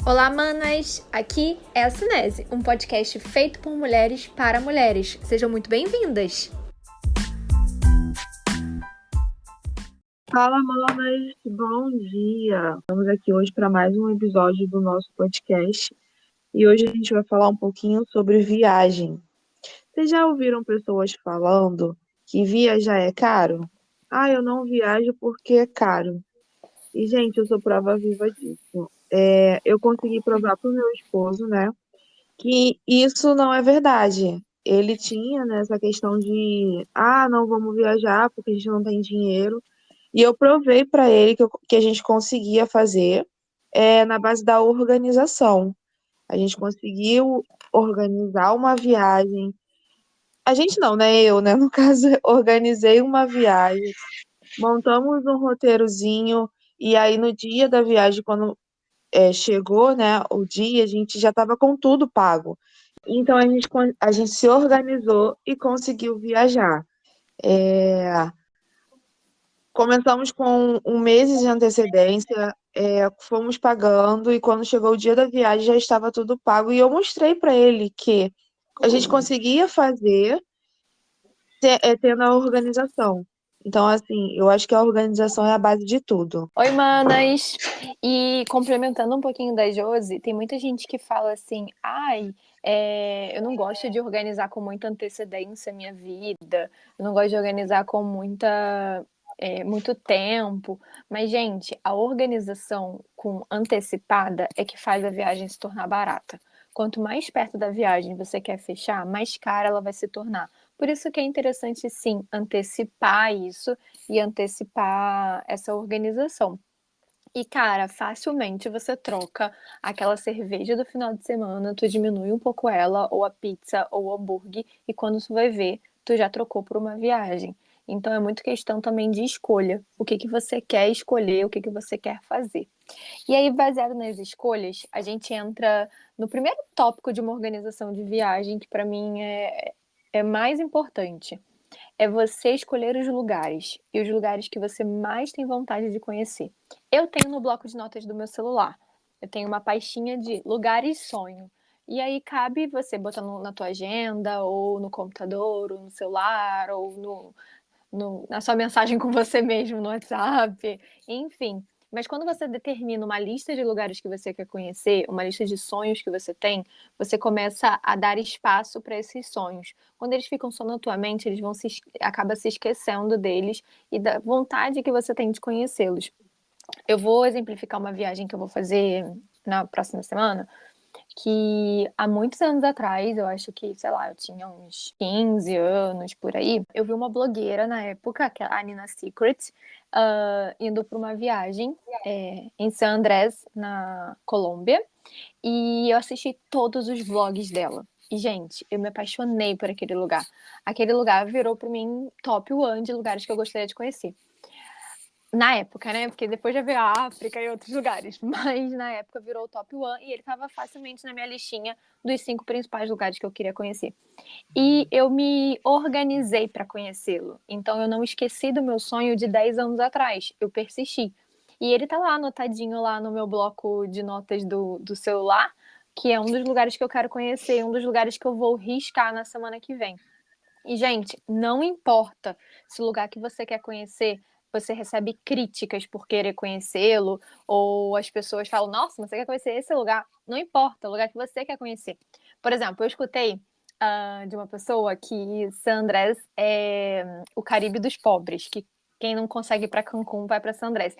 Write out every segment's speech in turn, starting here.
Olá, manas! Aqui é a Cinese, um podcast feito por mulheres para mulheres. Sejam muito bem-vindas! Fala, manas! Bom dia! Estamos aqui hoje para mais um episódio do nosso podcast e hoje a gente vai falar um pouquinho sobre viagem. Vocês já ouviram pessoas falando que viajar é caro? Ah, eu não viajo porque é caro. E, gente, eu sou prova viva disso. Eu consegui provar para o meu esposo, né, que isso não é verdade. Ele tinha, né, essa questão de, não vamos viajar porque a gente não tem dinheiro. E eu provei para ele que a gente conseguia fazer na base da organização. A gente conseguiu organizar uma viagem. A gente não, né? Eu, né? No caso, organizei uma viagem, montamos um roteirozinho, e aí no dia da viagem, quando chegou, né, o dia, a gente já estava com tudo pago. Então a gente se organizou e conseguiu viajar. É, Começamos com um mês de antecedência, fomos pagando e quando chegou o dia da viagem já estava tudo pago. E eu mostrei para ele que a gente conseguia fazer tendo a organização. Então, assim, eu acho que a organização é a base de tudo. Oi, manas! E complementando um pouquinho da Josi, tem muita gente que fala assim, eu não gosto de organizar com muita antecedência a minha vida, eu não gosto de organizar com muito tempo. Mas, gente, a organização com antecipada é que faz a viagem se tornar barata. Quanto mais perto da viagem você quer fechar, mais cara ela vai se tornar. Por isso que é interessante, sim, antecipar isso e antecipar essa organização. E, cara, facilmente você troca aquela cerveja do final de semana, tu diminui um pouco ela, ou a pizza, ou o hambúrguer, e quando tu vai ver, tu já trocou por uma viagem. Então é muito questão também de escolha. O que você quer escolher, o que você quer fazer. E aí, baseado nas escolhas, a gente entra no primeiro tópico de uma organização de viagem, que para mim é mais importante. É você escolher os lugares e os lugares que você mais tem vontade de conhecer. Eu tenho no bloco de notas do meu celular, eu tenho uma pastinha de lugares sonho. E aí cabe você botar na tua agenda, ou no computador, ou no celular, ou na sua mensagem com você mesmo no WhatsApp, enfim. Mas quando você determina uma lista de lugares que você quer conhecer, uma lista de sonhos que você tem, você começa a dar espaço para esses sonhos. Quando eles ficam só na tua mente, eles acaba se esquecendo deles e da vontade que você tem de conhecê-los. Eu vou exemplificar uma viagem que eu vou fazer na próxima semana, que há muitos anos atrás, eu acho que, sei lá, eu tinha uns 15 anos por aí, eu vi uma blogueira na época, que é a Nina Secret, indo para uma viagem em San Andrés, na Colômbia, e eu assisti todos os vlogs dela. E, gente, eu me apaixonei por aquele lugar. Aquele lugar virou para mim top one de lugares que eu gostaria de conhecer. Na época, né? Porque depois já veio a África e outros lugares. Mas na época virou o top one e ele estava facilmente na minha listinha dos 5 principais lugares que eu queria conhecer. E eu me organizei para conhecê-lo. Então eu não esqueci do meu sonho de 10 anos atrás. Eu persisti. E ele tá lá anotadinho lá no meu bloco de notas do celular, que é um dos lugares que eu quero conhecer, um dos lugares que eu vou riscar na semana que vem. E, gente, não importa se o lugar que você quer conhecer, você recebe críticas por querer conhecê-lo, ou as pessoas falam, nossa, você quer conhecer esse lugar? Não importa, o lugar que você quer conhecer. Por exemplo, eu escutei de uma pessoa que San Andrés é o Caribe dos pobres, que quem não consegue ir para Cancún vai para San Andrés.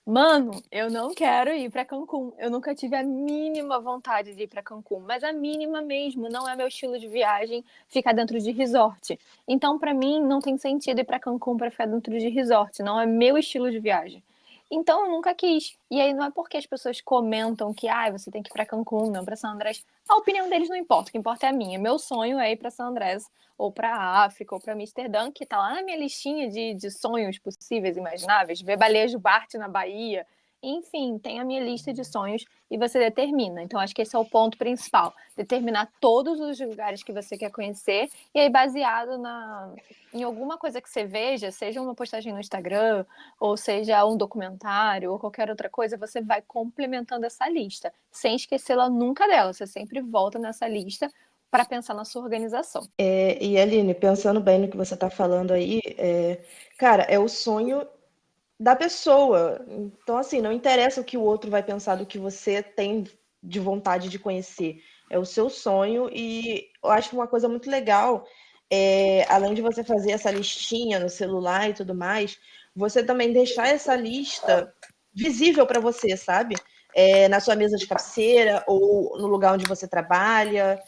Mano, eu não quero ir para Cancún. Eu nunca tive a mínima vontade de ir para Cancún, mas a mínima mesmo. Não é meu estilo de viagem ficar dentro de resort. Então, para mim, não tem sentido ir para Cancún para ficar dentro de resort. Não é meu estilo de viagem. Então, eu nunca quis. E aí, não é porque as pessoas comentam que você tem que ir para Cancún, não para San Andrés. A opinião deles não importa. O que importa é a minha. Meu sonho é ir para San Andrés, ou para a África, ou para Amsterdã, que tá lá na minha listinha de sonhos possíveis, imagináveis. Ver baleia jubarte na Bahia. Enfim, tem a minha lista de sonhos e você determina. Então, acho que esse é o ponto principal. Determinar todos os lugares que você quer conhecer e aí baseado em alguma coisa que você veja, seja uma postagem no Instagram, ou seja um documentário, ou qualquer outra coisa, você vai complementando essa lista, sem esquecê-la nunca dela. Você sempre volta nessa lista para pensar na sua organização. E Aline, pensando bem no que você está falando aí, cara, é o sonho da pessoa. Então, assim, não interessa o que o outro vai pensar do que você tem de vontade de conhecer. É o seu sonho e eu acho uma coisa muito legal, além de você fazer essa listinha no celular e tudo mais, você também deixar essa lista visível para você, sabe? Na sua mesa de cabeceira ou no lugar onde você trabalha.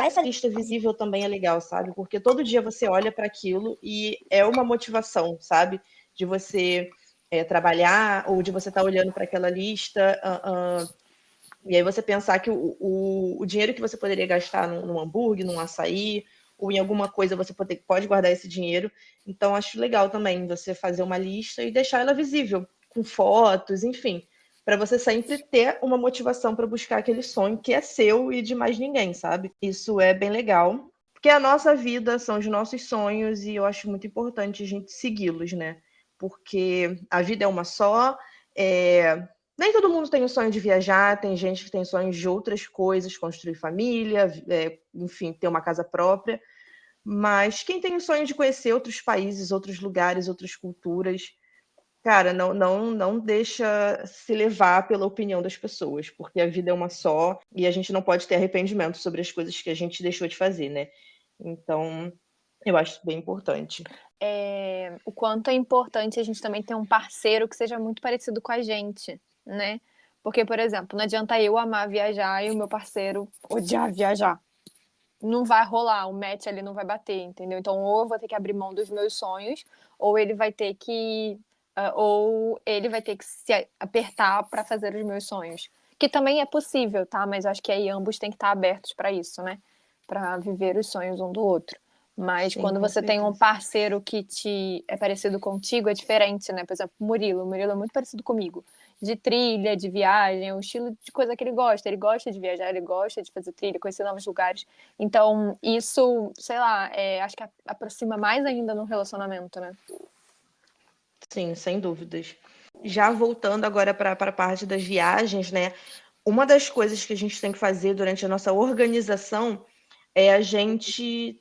Essa lista visível também é legal, sabe? Porque todo dia você olha para aquilo e é uma motivação, sabe? De você trabalhar ou de você estar olhando para aquela lista e aí você pensar que o dinheiro que você poderia gastar num hambúrguer, num açaí ou em alguma coisa você pode guardar esse dinheiro. Então acho legal também você fazer uma lista e deixar ela visível com fotos, enfim, para você sempre ter uma motivação para buscar aquele sonho que é seu e de mais ninguém, sabe? Isso é bem legal, porque a nossa vida são os nossos sonhos e eu acho muito importante a gente segui-los, né? Porque a vida é uma só, nem todo mundo tem o sonho de viajar, tem gente que tem sonhos de outras coisas, construir família, enfim, ter uma casa própria, mas quem tem o sonho de conhecer outros países, outros lugares, outras culturas, cara, não deixa se levar pela opinião das pessoas, porque a vida é uma só e a gente não pode ter arrependimento sobre as coisas que a gente deixou de fazer, né? Então, eu acho isso bem importante. O quanto é importante a gente também ter um parceiro que seja muito parecido com a gente, né? Porque, por exemplo, não adianta eu amar viajar e o meu parceiro odiar viajar. Não vai rolar, o match ali não vai bater, entendeu? Então, ou eu vou ter que abrir mão dos meus sonhos, ou ele vai ter que se apertar para fazer os meus sonhos. Que também é possível, tá? Mas acho que aí ambos têm que estar abertos para isso, né? Para viver os sonhos um do outro. Mas Sim, quando com você tem um certeza. parceiro que é parecido contigo, é diferente, né? Por exemplo, o Murilo é muito parecido comigo. De trilha, de viagem, o estilo de coisa que ele gosta. Ele gosta de viajar, ele gosta de fazer trilha, conhecer novos lugares. Então, isso, sei lá, acho que aproxima mais ainda no relacionamento, né? Sim, sem dúvidas. Já voltando agora para a parte das viagens, né? Uma das coisas que a gente tem que fazer durante a nossa organização é a gente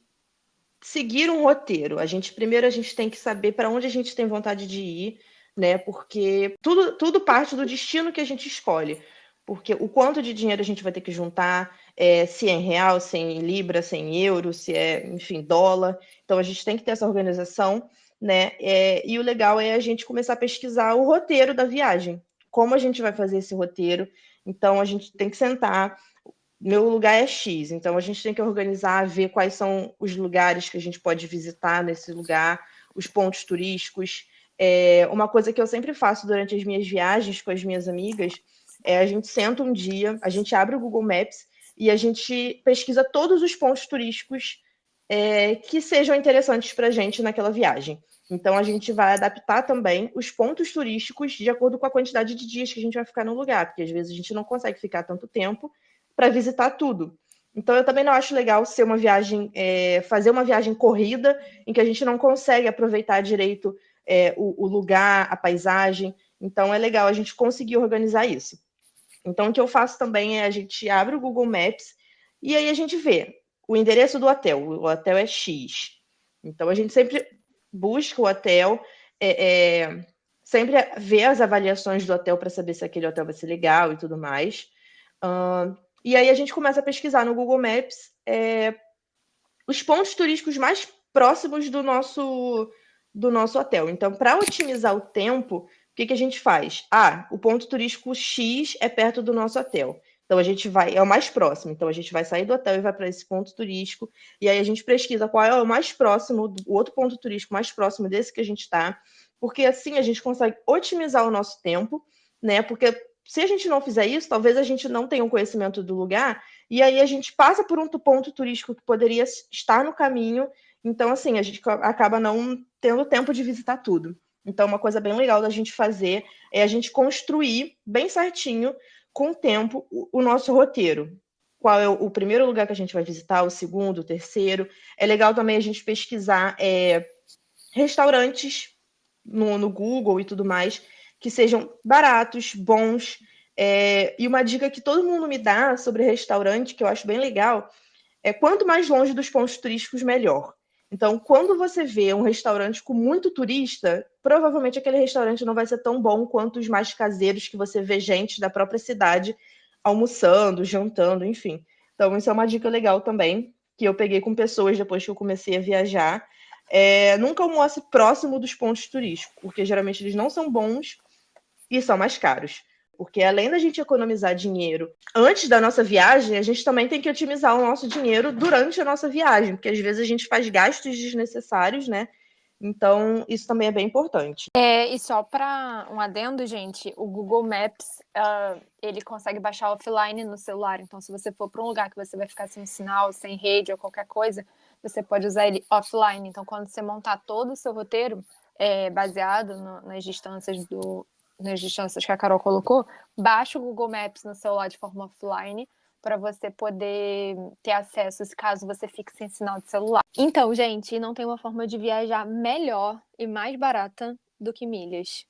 seguir um roteiro. Primeiro a gente tem que saber para onde a gente tem vontade de ir, né? Porque tudo parte do destino que a gente escolhe. Porque o quanto de dinheiro a gente vai ter que juntar, se é em real, se é em libra, se é em euro, se é, enfim, dólar. Então a gente tem que ter essa organização, né? E o legal é a gente começar a pesquisar o roteiro da viagem. Como a gente vai fazer esse roteiro? Então a gente tem que sentar, meu lugar é X, então a gente tem que organizar, ver quais são os lugares que a gente pode visitar nesse lugar, os pontos turísticos. Uma coisa que eu sempre faço durante as minhas viagens com as minhas amigas a gente senta um dia, a gente abre o Google Maps e a gente pesquisa todos os pontos turísticos que sejam interessantes para a gente naquela viagem. Então a gente vai adaptar também os pontos turísticos de acordo com a quantidade de dias que a gente vai ficar no lugar, porque às vezes a gente não consegue ficar tanto tempo para visitar tudo. Então eu também não acho legal ser uma viagem, fazer uma viagem corrida em que a gente não consegue aproveitar direito o lugar, a paisagem. Então é legal a gente conseguir organizar isso. Então o que eu faço também é a gente abre o Google Maps e aí a gente vê o endereço do hotel. O hotel é X. Então a gente sempre busca o hotel, sempre vê as avaliações do hotel para saber se aquele hotel vai ser legal e tudo mais. E aí a gente começa a pesquisar no Google Maps os pontos turísticos mais próximos do nosso hotel. Então, para otimizar o tempo, o que a gente faz? O ponto turístico X é perto do nosso hotel. Então, a gente vai, é o mais próximo. Então, a gente vai sair do hotel e vai para esse ponto turístico. E aí a gente pesquisa qual é o mais próximo, o outro ponto turístico mais próximo desse que a gente está. Porque assim a gente consegue otimizar o nosso tempo, né? Porque se a gente não fizer isso, talvez a gente não tenha um conhecimento do lugar e aí a gente passa por um ponto turístico que poderia estar no caminho. Então, assim, a gente acaba não tendo tempo de visitar tudo. Então, uma coisa bem legal da gente fazer é a gente construir bem certinho, com o tempo, o nosso roteiro. Qual é o primeiro lugar que a gente vai visitar, o segundo, o terceiro. É legal também a gente pesquisar restaurantes no Google e tudo mais, que sejam baratos, bons. E uma dica que todo mundo me dá sobre restaurante, que eu acho bem legal, é quanto mais longe dos pontos turísticos, melhor. Então, quando você vê um restaurante com muito turista, provavelmente aquele restaurante não vai ser tão bom quanto os mais caseiros que você vê gente da própria cidade almoçando, jantando, enfim. Então, isso é uma dica legal também, que eu peguei com pessoas depois que eu comecei a viajar. Nunca almoce próximo dos pontos turísticos, porque geralmente eles não são bons e são mais caros. Porque além da gente economizar dinheiro antes da nossa viagem, a gente também tem que otimizar o nosso dinheiro durante a nossa viagem, porque às vezes a gente faz gastos desnecessários, né? Então, isso também é bem importante. E só para um adendo, gente, o Google Maps, ele consegue baixar offline no celular. Então, se você for para um lugar que você vai ficar sem sinal, sem rede ou qualquer coisa, você pode usar ele offline. Então, quando você montar todo o seu roteiro, baseado nas distâncias que a Carol colocou, baixa o Google Maps no celular de forma offline para você poder ter acesso caso você fique sem sinal de celular. Então, gente, não tem uma forma de viajar melhor e mais barata do que milhas.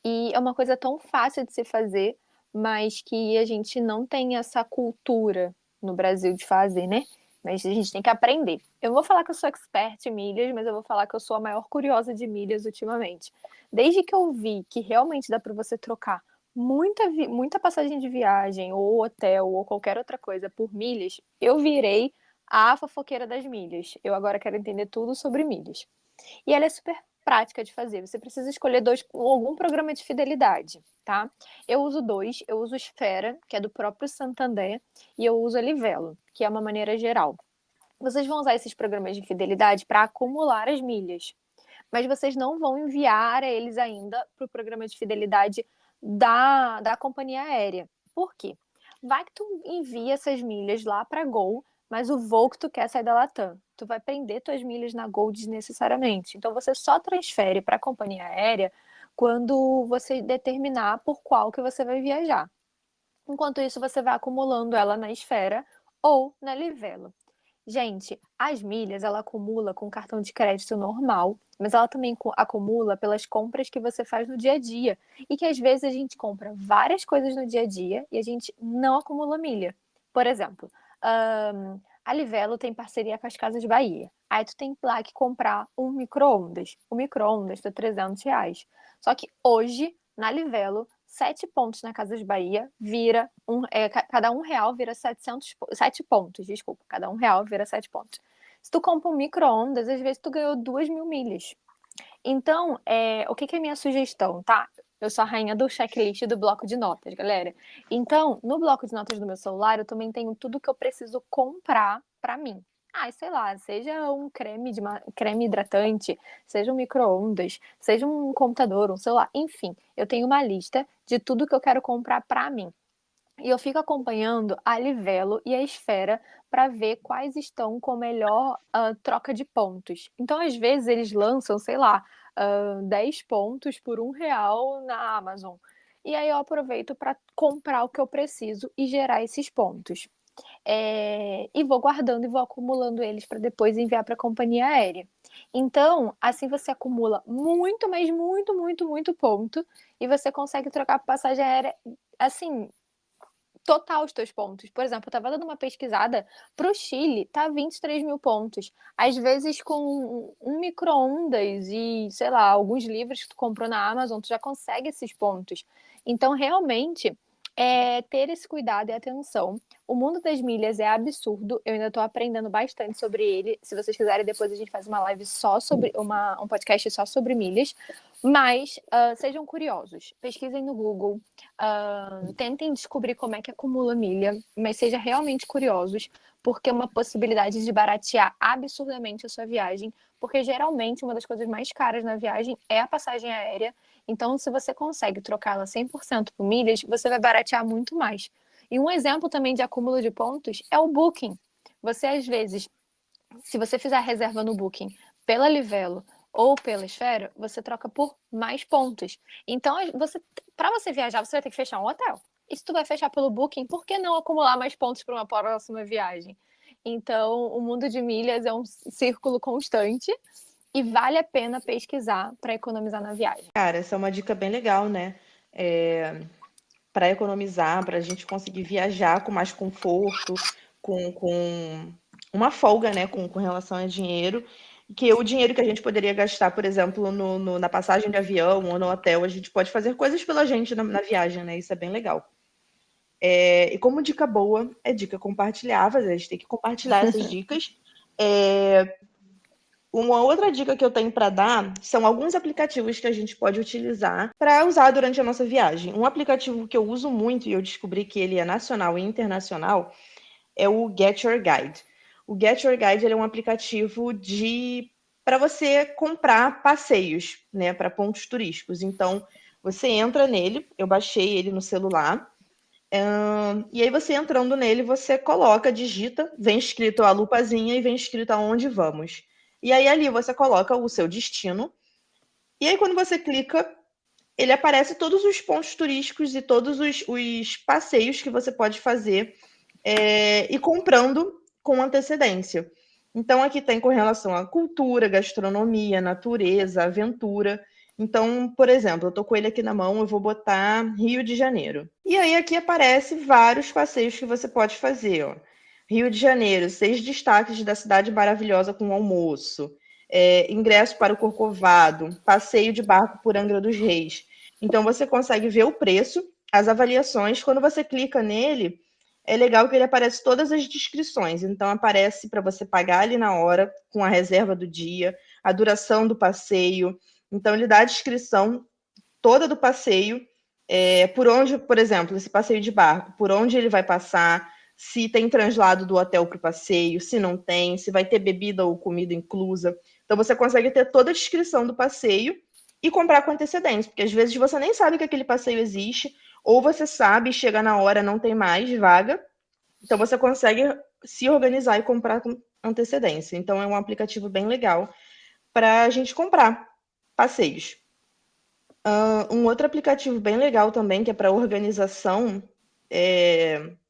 E é uma coisa tão fácil de se fazer, mas que a gente não tem essa cultura no Brasil de fazer, né? Mas a gente tem que aprender. Eu vou falar que eu sou expert em milhas, mas eu vou falar que eu sou a maior curiosa de milhas ultimamente. Desde que eu vi que realmente dá para você trocar muita passagem de viagem, ou hotel, ou qualquer outra coisa por milhas, eu virei a fofoqueira das milhas. Eu agora quero entender tudo sobre milhas. E ela é super prática de fazer. Você precisa escolher algum programa de fidelidade, tá? Eu uso dois. Eu uso Esfera, que é do próprio Santander, e eu uso a Livelo, que é uma maneira geral. Vocês vão usar esses programas de fidelidade para acumular as milhas, mas vocês não vão enviar eles ainda para o programa de fidelidade da companhia aérea. Por quê? Vai que tu envia essas milhas lá para Gol, mas o voo que tu quer sai da Latam. Tu vai prender tuas milhas na Gol desnecessariamente. Então você só transfere para a companhia aérea quando você determinar por qual que você vai viajar. Enquanto isso, você vai acumulando ela na Esfera ou na Livelo. Gente, as milhas ela acumula com cartão de crédito normal, mas ela também acumula pelas compras que você faz no dia a dia. E que às vezes a gente compra várias coisas no dia a dia e a gente não acumula milha. Por exemplo, a Livelo tem parceria com as Casas Bahia. Aí tu tem lá que comprar um micro-ondas. O micro-ondas tá R$300. Só que hoje, na Livelo, 7 pontos na Casas Bahia vira cada R$1 vira 7 pontos, desculpa. Cada R$1 vira 7 pontos. Se tu compra um micro-ondas, às vezes tu ganhou 2.000 milhas. Então, o que é minha sugestão, tá? Eu sou a rainha do checklist do bloco de notas, galera. Então, no bloco de notas do meu celular, eu também tenho tudo que eu preciso comprar pra mim. Sei lá, seja um creme hidratante, seja um micro-ondas, seja um computador, um celular, enfim. Eu tenho uma lista de tudo que eu quero comprar pra mim. E eu fico acompanhando a Livelo e a Esfera para ver quais estão com melhor troca de pontos. Então, às vezes, eles lançam, sei lá, 10 pontos por R$1 na Amazon. E aí eu aproveito para comprar o que eu preciso e gerar esses pontos. E vou guardando e vou acumulando eles para depois enviar para a companhia aérea. Então, assim você acumula muito, mas muito, muito, muito ponto e você consegue trocar por passagem aérea, assim, total os teus pontos. Por exemplo, eu estava dando uma pesquisada para o Chile, tá 23 mil pontos. Às vezes, com um micro-ondas e, sei lá, alguns livros que tu comprou na Amazon, tu já consegue esses pontos. Então, realmente, ter esse cuidado e atenção. O mundo das milhas é absurdo. Eu ainda estou aprendendo bastante sobre ele. Se vocês quiserem, depois a gente faz uma live só sobre um podcast só sobre milhas. Mas sejam curiosos. Pesquisem no Google. Tentem descobrir como é que acumula milha, mas sejam realmente curiosos, porque é uma possibilidade de baratear absurdamente a sua viagem, porque geralmente uma das coisas mais caras na viagem é a passagem aérea. Então, se você consegue trocá-la 100% por milhas, você vai baratear muito mais. E um exemplo também de acúmulo de pontos é o Booking. Você, às vezes, se você fizer a reserva no Booking pela Livelo ou pela esfera, você troca por mais pontos. Então, para você viajar, você vai ter que fechar um hotel. E se tu vai fechar pelo Booking, por que não acumular mais pontos para uma próxima viagem? Então, o mundo de milhas é um círculo constante e vale a pena pesquisar para economizar na viagem. Cara, essa é uma dica bem legal, né? Para economizar, para a gente conseguir viajar com mais conforto, com uma folga, né? Com relação a dinheiro. Que o dinheiro que a gente poderia gastar, por exemplo, na passagem de avião ou no hotel, a gente pode fazer coisas pela gente na viagem, né? Isso é bem legal. E como dica boa, é dica compartilhável, a gente tem que compartilhar essas dicas. Uma outra dica que eu tenho para dar são alguns aplicativos que a gente pode utilizar para usar durante a nossa viagem. Um aplicativo que eu uso muito e eu descobri que ele é nacional e internacional é o Get Your Guide. O Get Your Guide ele é um aplicativo para você comprar passeios, né, para pontos turísticos. Então, você entra nele, eu baixei ele no celular, e aí você entrando nele, você coloca, digita, vem escrito a lupazinha e vem escrito aonde vamos. E aí ali você coloca o seu destino, e aí quando você clica, ele aparece todos os pontos turísticos e todos os passeios que você pode fazer e comprando com antecedência. Então aqui tem com relação à cultura, gastronomia, natureza, aventura. Então, por exemplo, eu tô com ele aqui na mão, eu vou botar Rio de Janeiro. E aí aqui aparece vários passeios que você pode fazer, ó. Rio de Janeiro, 6 destaques da cidade maravilhosa com almoço, ingresso para o Corcovado, passeio de barco por Angra dos Reis. Então você consegue ver o preço, as avaliações. Quando você clica nele, é legal que ele aparece todas as descrições. Então aparece para você pagar ali na hora, com a reserva do dia, a duração do passeio. Então ele dá a descrição toda do passeio, por onde, por exemplo, esse passeio de barco, por onde ele vai passar, se tem translado do hotel para o passeio, se não tem, se vai ter bebida ou comida inclusa. Então você consegue ter toda a descrição do passeio e comprar com antecedência, porque às vezes você nem sabe que aquele passeio existe, ou você sabe, chega na hora, não tem mais vaga. Então você consegue se organizar e comprar com antecedência. Então é um aplicativo bem legal para a gente comprar passeios. Um outro aplicativo bem legal também, que é para organização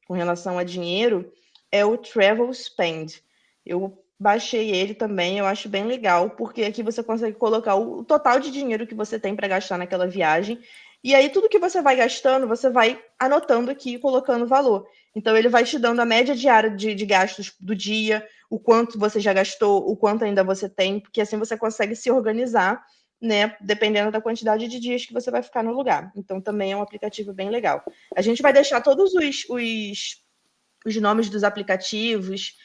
com relação a dinheiro, é o Travel Spend. Eu baixei ele também, eu acho bem legal, porque aqui você consegue colocar o total de dinheiro que você tem para gastar naquela viagem, e aí tudo que você vai gastando, você vai anotando aqui e colocando valor. Então ele vai te dando a média diária de gastos do dia, o quanto você já gastou, o quanto ainda você tem, porque assim você consegue se organizar, né, dependendo da quantidade de dias que você vai ficar no lugar. Então também é um aplicativo bem legal. A gente vai deixar todos os nomes dos aplicativos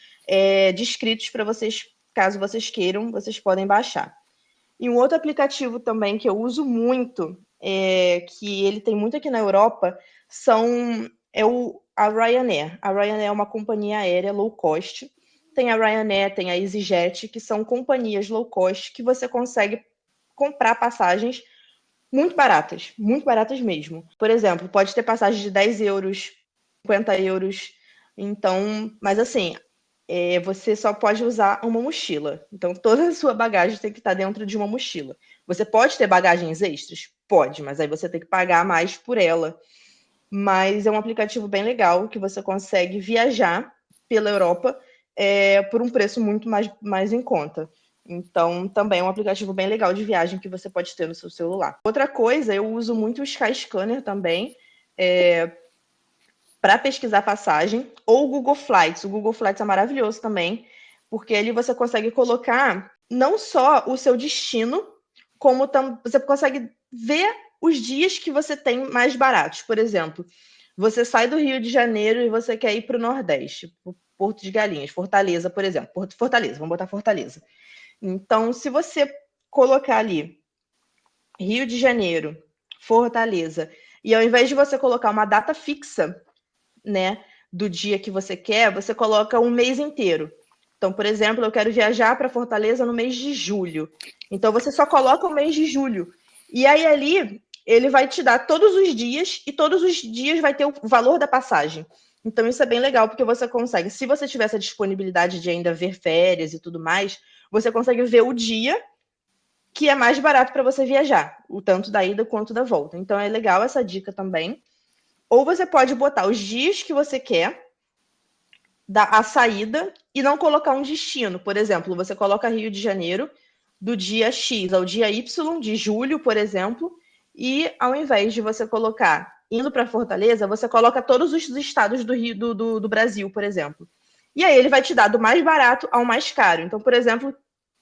descritos para vocês, caso vocês queiram, vocês podem baixar. E um outro aplicativo também que eu uso muito, que ele tem muito aqui na Europa, a Ryanair. A Ryanair é uma companhia aérea low cost. Tem a Ryanair, tem a EasyJet, que são companhias low cost que você consegue comprar passagens muito baratas mesmo. Por exemplo, pode ter passagem de 10 euros, 50 euros. Então, mas assim, você só pode usar uma mochila. Então, toda a sua bagagem tem que estar dentro de uma mochila. Você pode ter bagagens extras? Pode, mas aí você tem que pagar mais por ela. Mas é um aplicativo bem legal que você consegue viajar pela Europa por um preço muito mais em conta. Então, também é um aplicativo bem legal de viagem que você pode ter no seu celular. Outra coisa, eu uso muito o Skyscanner também, para pesquisar passagem, ou o Google Flights. O Google Flights é maravilhoso também, porque ali você consegue colocar não só o seu destino, como você consegue ver os dias que você tem mais baratos. Por exemplo, você sai do Rio de Janeiro e você quer ir para o Nordeste, Porto de Galinhas, Fortaleza, por exemplo. Fortaleza, vamos botar Fortaleza. Então, se você colocar ali Rio de Janeiro, Fortaleza, e ao invés de você colocar uma data fixa, né, do dia que você quer, você coloca um mês inteiro. Então, por exemplo, eu quero viajar para Fortaleza no mês de julho. Então, você só coloca o mês de julho. E aí, ali, ele vai te dar todos os dias, e todos os dias vai ter o valor da passagem. Então, isso é bem legal, porque você consegue, se você tiver essa disponibilidade de ainda ver férias e tudo mais, você consegue ver o dia que é mais barato para você viajar, o tanto da ida quanto da volta. Então é legal essa dica também. Ou você pode botar os dias que você quer, a saída, e não colocar um destino. Por exemplo, você coloca Rio de Janeiro do dia X ao dia Y, de julho, por exemplo, e ao invés de você colocar indo para Fortaleza, você coloca todos os estados do Rio do Brasil, por exemplo. E aí ele vai te dar do mais barato ao mais caro. Então, por exemplo,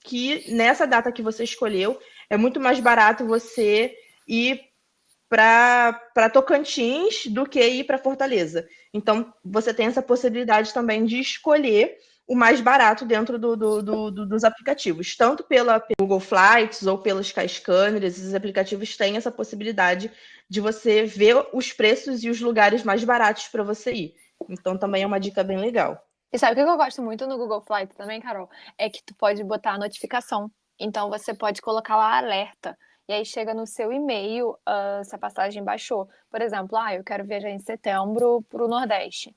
que nessa data que você escolheu, é muito mais barato você ir para Tocantins do que ir para Fortaleza. Então, você tem essa possibilidade também de escolher o mais barato dentro dos aplicativos, tanto pela Google Flights ou pelos Skyscanner. Esses aplicativos têm essa possibilidade de você ver os preços e os lugares mais baratos para você ir. Então, também é uma dica bem legal. E sabe o que eu gosto muito no Google Flights também, Carol? É que tu pode botar a notificação. Então, você pode colocar lá alerta. E aí chega no seu e-mail se a passagem baixou. Por exemplo, eu quero viajar em setembro para o Nordeste.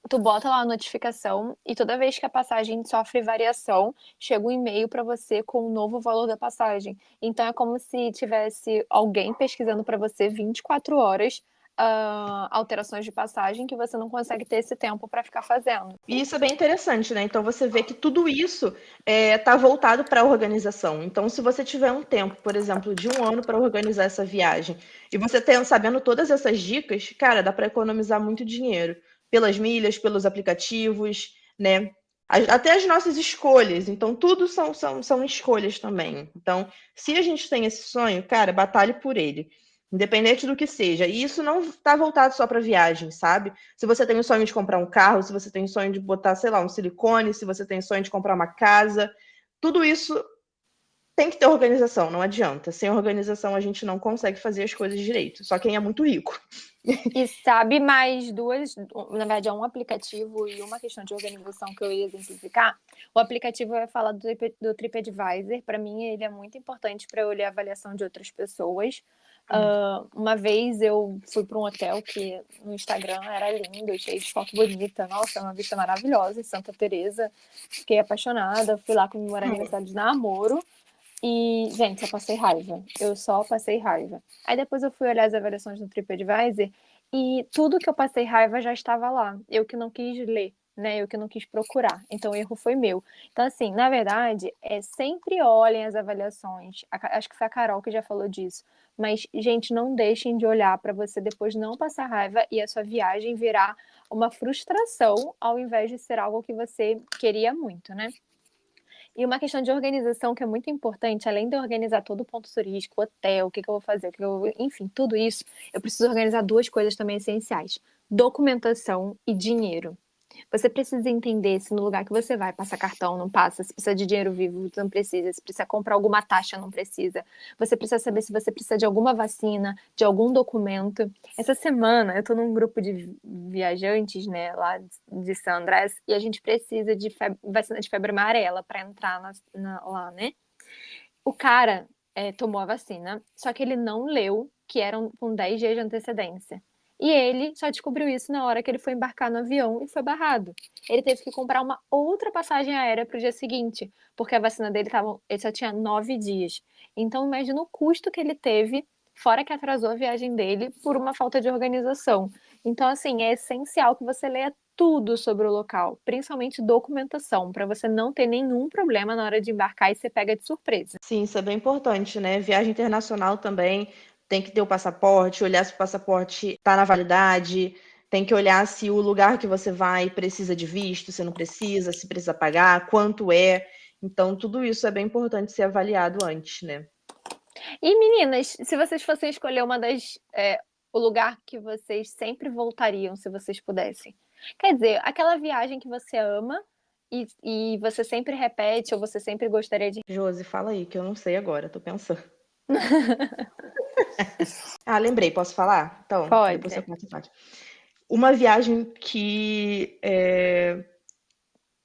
Tu bota lá a notificação e toda vez que a passagem sofre variação, chega um e-mail para você com o novo valor da passagem. Então é como se tivesse alguém pesquisando para você 24 horas alterações de passagem que você não consegue ter esse tempo para ficar fazendo. E isso é bem interessante, né? Então você vê que tudo isso está voltado para a organização. Então, se você tiver um tempo, por exemplo, de 1 ano para organizar essa viagem, e você sabendo todas essas dicas, cara, dá para economizar muito dinheiro pelas milhas, pelos aplicativos, né? Até as nossas escolhas. Então, tudo são escolhas também. Então, se a gente tem esse sonho, cara, batalhe por ele. Independente do que seja. E isso não está voltado só para viagem, sabe? Se você tem o sonho de comprar um carro, se você tem o sonho de botar, sei lá, um silicone, se você tem o sonho de comprar uma casa, tudo isso tem que ter organização, não adianta. Sem organização a gente não consegue fazer as coisas direito. Só quem é muito rico. E sabe mais duas, na verdade é um aplicativo e uma questão de organização que eu ia exemplificar. O aplicativo vai falar do TripAdvisor. Para mim ele é muito importante para eu ler a avaliação de outras pessoas. Uma vez eu fui para um hotel que no Instagram era lindo, cheio de foto bonita. Nossa, uma vista maravilhosa em Santa Teresa. Fiquei apaixonada, fui lá comemorar aniversário de namoro. E, gente, eu passei raiva. Eu só passei raiva. Aí depois eu fui olhar as avaliações no TripAdvisor e tudo que eu passei raiva já estava lá. Eu que não quis ler, né? Eu que não quis procurar. Então o erro foi meu. Então, assim, na verdade, sempre olhem as avaliações. Acho que foi a Carol que já falou disso. Mas, gente, não deixem de olhar para você depois não passar raiva e a sua viagem virar uma frustração ao invés de ser algo que você queria muito, né? E uma questão de organização que é muito importante, além de organizar todo o ponto turístico, hotel, o que eu vou fazer, enfim, tudo isso, eu preciso organizar duas coisas também essenciais: documentação e dinheiro. Você precisa entender se no lugar que você vai passar cartão, não passa, se precisa de dinheiro vivo, não precisa, se precisa comprar alguma taxa, não precisa. Você precisa saber se você precisa de alguma vacina, de algum documento. Essa semana eu tô num grupo de viajantes, né, lá de San Andrés, e a gente precisa de vacina de febre amarela para entrar lá, né? O cara tomou a vacina, só que ele não leu que eram com 10 dias de antecedência. E ele só descobriu isso na hora que ele foi embarcar no avião e foi barrado. Ele teve que comprar uma outra passagem aérea para o dia seguinte, porque a vacina dele ele só tinha 9 dias. Então, imagina o custo que ele teve, fora que atrasou a viagem dele por uma falta de organização. Então, assim, é essencial que você leia tudo sobre o local, principalmente documentação, para você não ter nenhum problema na hora de embarcar e ser pega de surpresa. Sim, isso é bem importante, né? Viagem internacional também tem que ter o passaporte, olhar se o passaporte está na validade, tem que olhar se o lugar que você vai precisa de visto, se não precisa, se precisa pagar, quanto é. Então, tudo isso é bem importante ser avaliado antes, né? E meninas, se vocês fossem escolher o lugar que vocês sempre voltariam, se vocês pudessem. Quer dizer, aquela viagem que você ama e você sempre repete ou você sempre gostaria de. Josi, fala aí, que eu não sei agora, tô pensando. Lembrei, posso falar? Então, Pode. depois você conta a parte. Uma viagem que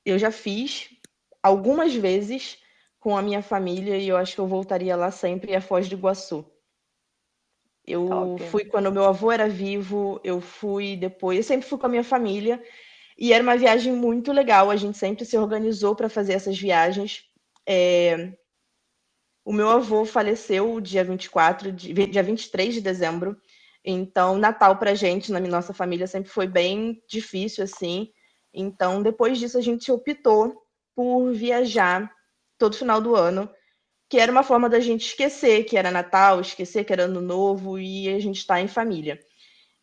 eu já fiz algumas vezes com a minha família e eu acho que eu voltaria lá sempre, é a Foz do Iguaçu. Eu fui quando meu avô era vivo, eu fui depois, eu sempre fui com a minha família e era uma viagem muito legal, a gente sempre se organizou para fazer essas viagens. O meu avô faleceu dia 23 de dezembro. Então, Natal pra gente, na nossa família, sempre foi bem difícil, assim. Então, depois disso, a gente optou por viajar todo final do ano, que era uma forma da gente esquecer que era Natal, esquecer que era Ano Novo e a gente está em família.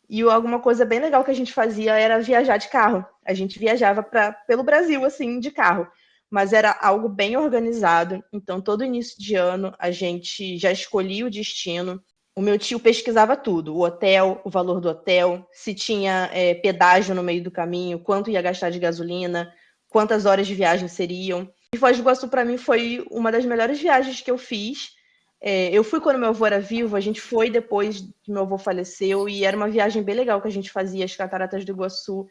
E alguma coisa bem legal que a gente fazia era viajar de carro. A gente viajava pelo Brasil, assim, de carro. Mas era algo bem organizado. Então, todo início de ano, a gente já escolhia o destino. O meu tio pesquisava tudo: o hotel, o valor do hotel, se tinha pedágio no meio do caminho, quanto ia gastar de gasolina, quantas horas de viagem seriam. E Foz do Iguaçu, para mim, foi uma das melhores viagens que eu fiz. Eu fui quando meu avô era vivo, a gente foi depois que meu avô faleceu, e era uma viagem bem legal que a gente fazia, as Cataratas do Iguaçu.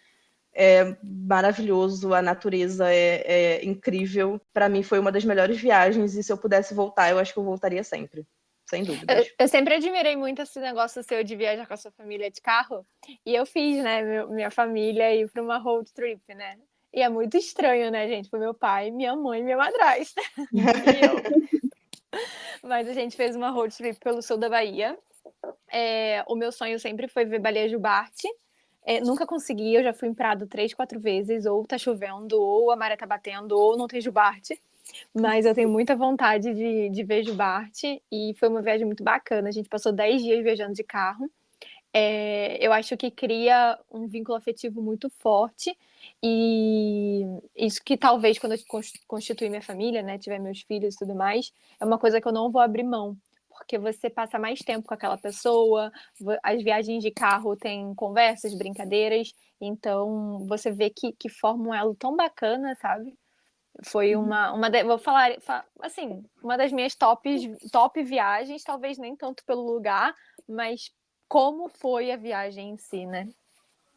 É maravilhoso, a natureza é incrível. Para mim foi uma das melhores viagens, e se eu pudesse voltar, eu acho que eu voltaria sempre, sem dúvidas. Eu sempre admirei muito esse negócio seu de viajar com a sua família de carro. E eu fiz, né, minha família ir para uma road trip, né? E é muito estranho, né, gente? Foi meu pai, minha mãe e minha madrasta. E eu. Mas a gente fez uma road trip pelo sul da Bahia. O meu sonho sempre foi ver baleia jubarte. Nunca consegui, eu já fui em Prado 3, 4 vezes, ou tá chovendo, ou a maré tá batendo, ou não tem jubarte. Mas eu tenho muita vontade de ver jubarte, e foi uma viagem muito bacana. A gente passou 10 dias viajando de carro. Eu acho que cria um vínculo afetivo muito forte, e isso que talvez quando eu constituir minha família, né, tiver meus filhos e tudo mais, é uma coisa que eu não vou abrir mão, porque você passa mais tempo com aquela pessoa, as viagens de carro têm conversas, brincadeiras, então você vê que forma um elo tão bacana, sabe? Foi vou falar assim, uma das minhas top viagens, talvez nem tanto pelo lugar, mas como foi a viagem em si, né?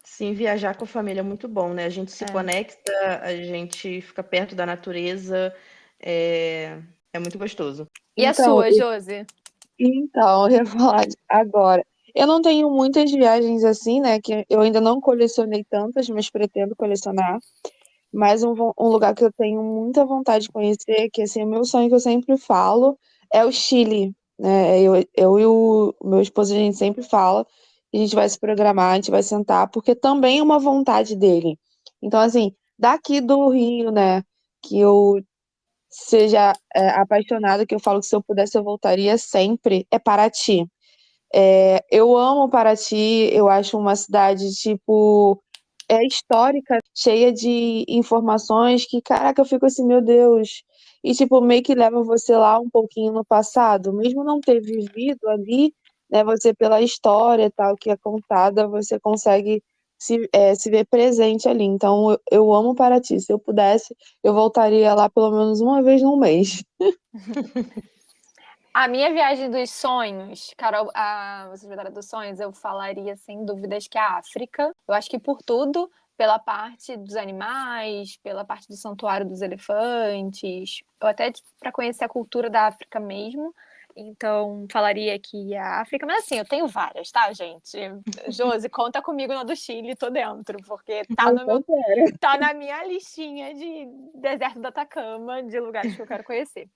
Sim, viajar com a família é muito bom, né? A gente se conecta, a gente fica perto da natureza, é muito gostoso. E a Então, sua, Josi? eu ia falar agora. Eu não tenho muitas viagens assim, né? Que eu ainda não colecionei tantas, mas pretendo colecionar. Mas um lugar que eu tenho muita vontade de conhecer, que assim, é o meu sonho que eu sempre falo, é o Chile, né? Eu e o meu esposo, a gente sempre fala, que a gente vai se programar, a gente vai sentar, porque também é uma vontade dele. Então, assim, daqui do Rio, né, que eu seja apaixonada, que eu falo que se eu pudesse eu voltaria sempre, é Paraty. Eu amo Paraty, eu acho uma cidade, tipo, histórica, cheia de informações que, caraca, eu fico assim, meu Deus. E, tipo, meio que leva você lá um pouquinho no passado, mesmo não ter vivido ali, né, você pela história e tal que é contada, você consegue se ver presente ali. Então, eu amo Paraty. Se eu pudesse, eu voltaria lá pelo menos uma vez no mês. A minha viagem dos sonhos, Carol, a Sociedade dos Sonhos, eu falaria sem dúvidas que é a África. Eu acho que por tudo, pela parte dos animais, pela parte do santuário dos elefantes, ou até para conhecer a cultura da África mesmo. Então, falaria que a África, mas assim, eu tenho várias, tá, gente? Josi, conta comigo na do Chile, tô dentro, porque tá na minha listinha de deserto do Atacama, de lugares que eu quero conhecer.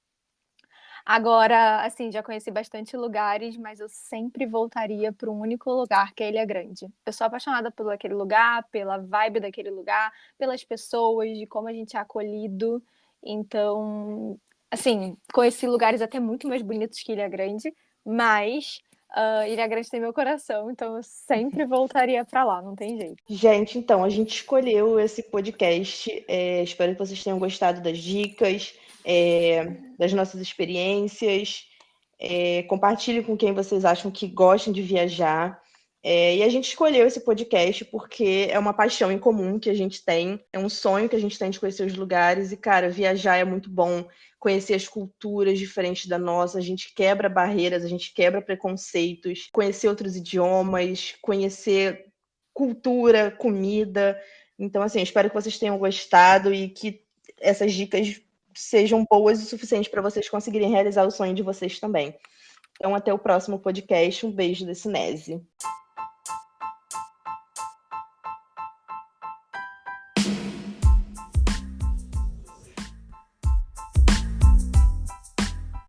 Agora, assim, já conheci bastante lugares, mas eu sempre voltaria para um único lugar, que é Ilha Grande. Eu sou apaixonada por aquele lugar, pela vibe daquele lugar, pelas pessoas, de como a gente é acolhido. Então, assim, conheci lugares até muito mais bonitos que Ilha Grande, mas Ilha Grande tem meu coração, então eu sempre voltaria para lá, não tem jeito. Gente, então, a gente escolheu esse podcast. Espero que vocês tenham gostado das dicas, das nossas experiências. Compartilhe com quem vocês acham que gostam de viajar. E a gente escolheu esse podcast porque é uma paixão em comum que a gente tem, é um sonho que a gente tem de conhecer os lugares. E, cara, viajar é muito bom, conhecer as culturas diferentes da nossa, a gente quebra barreiras, a gente quebra preconceitos, conhecer outros idiomas, conhecer cultura, comida. Então, assim, espero que vocês tenham gostado e que essas dicas sejam boas o suficiente para vocês conseguirem realizar o sonho de vocês também. Então, até o próximo podcast. Um beijo da Cinese.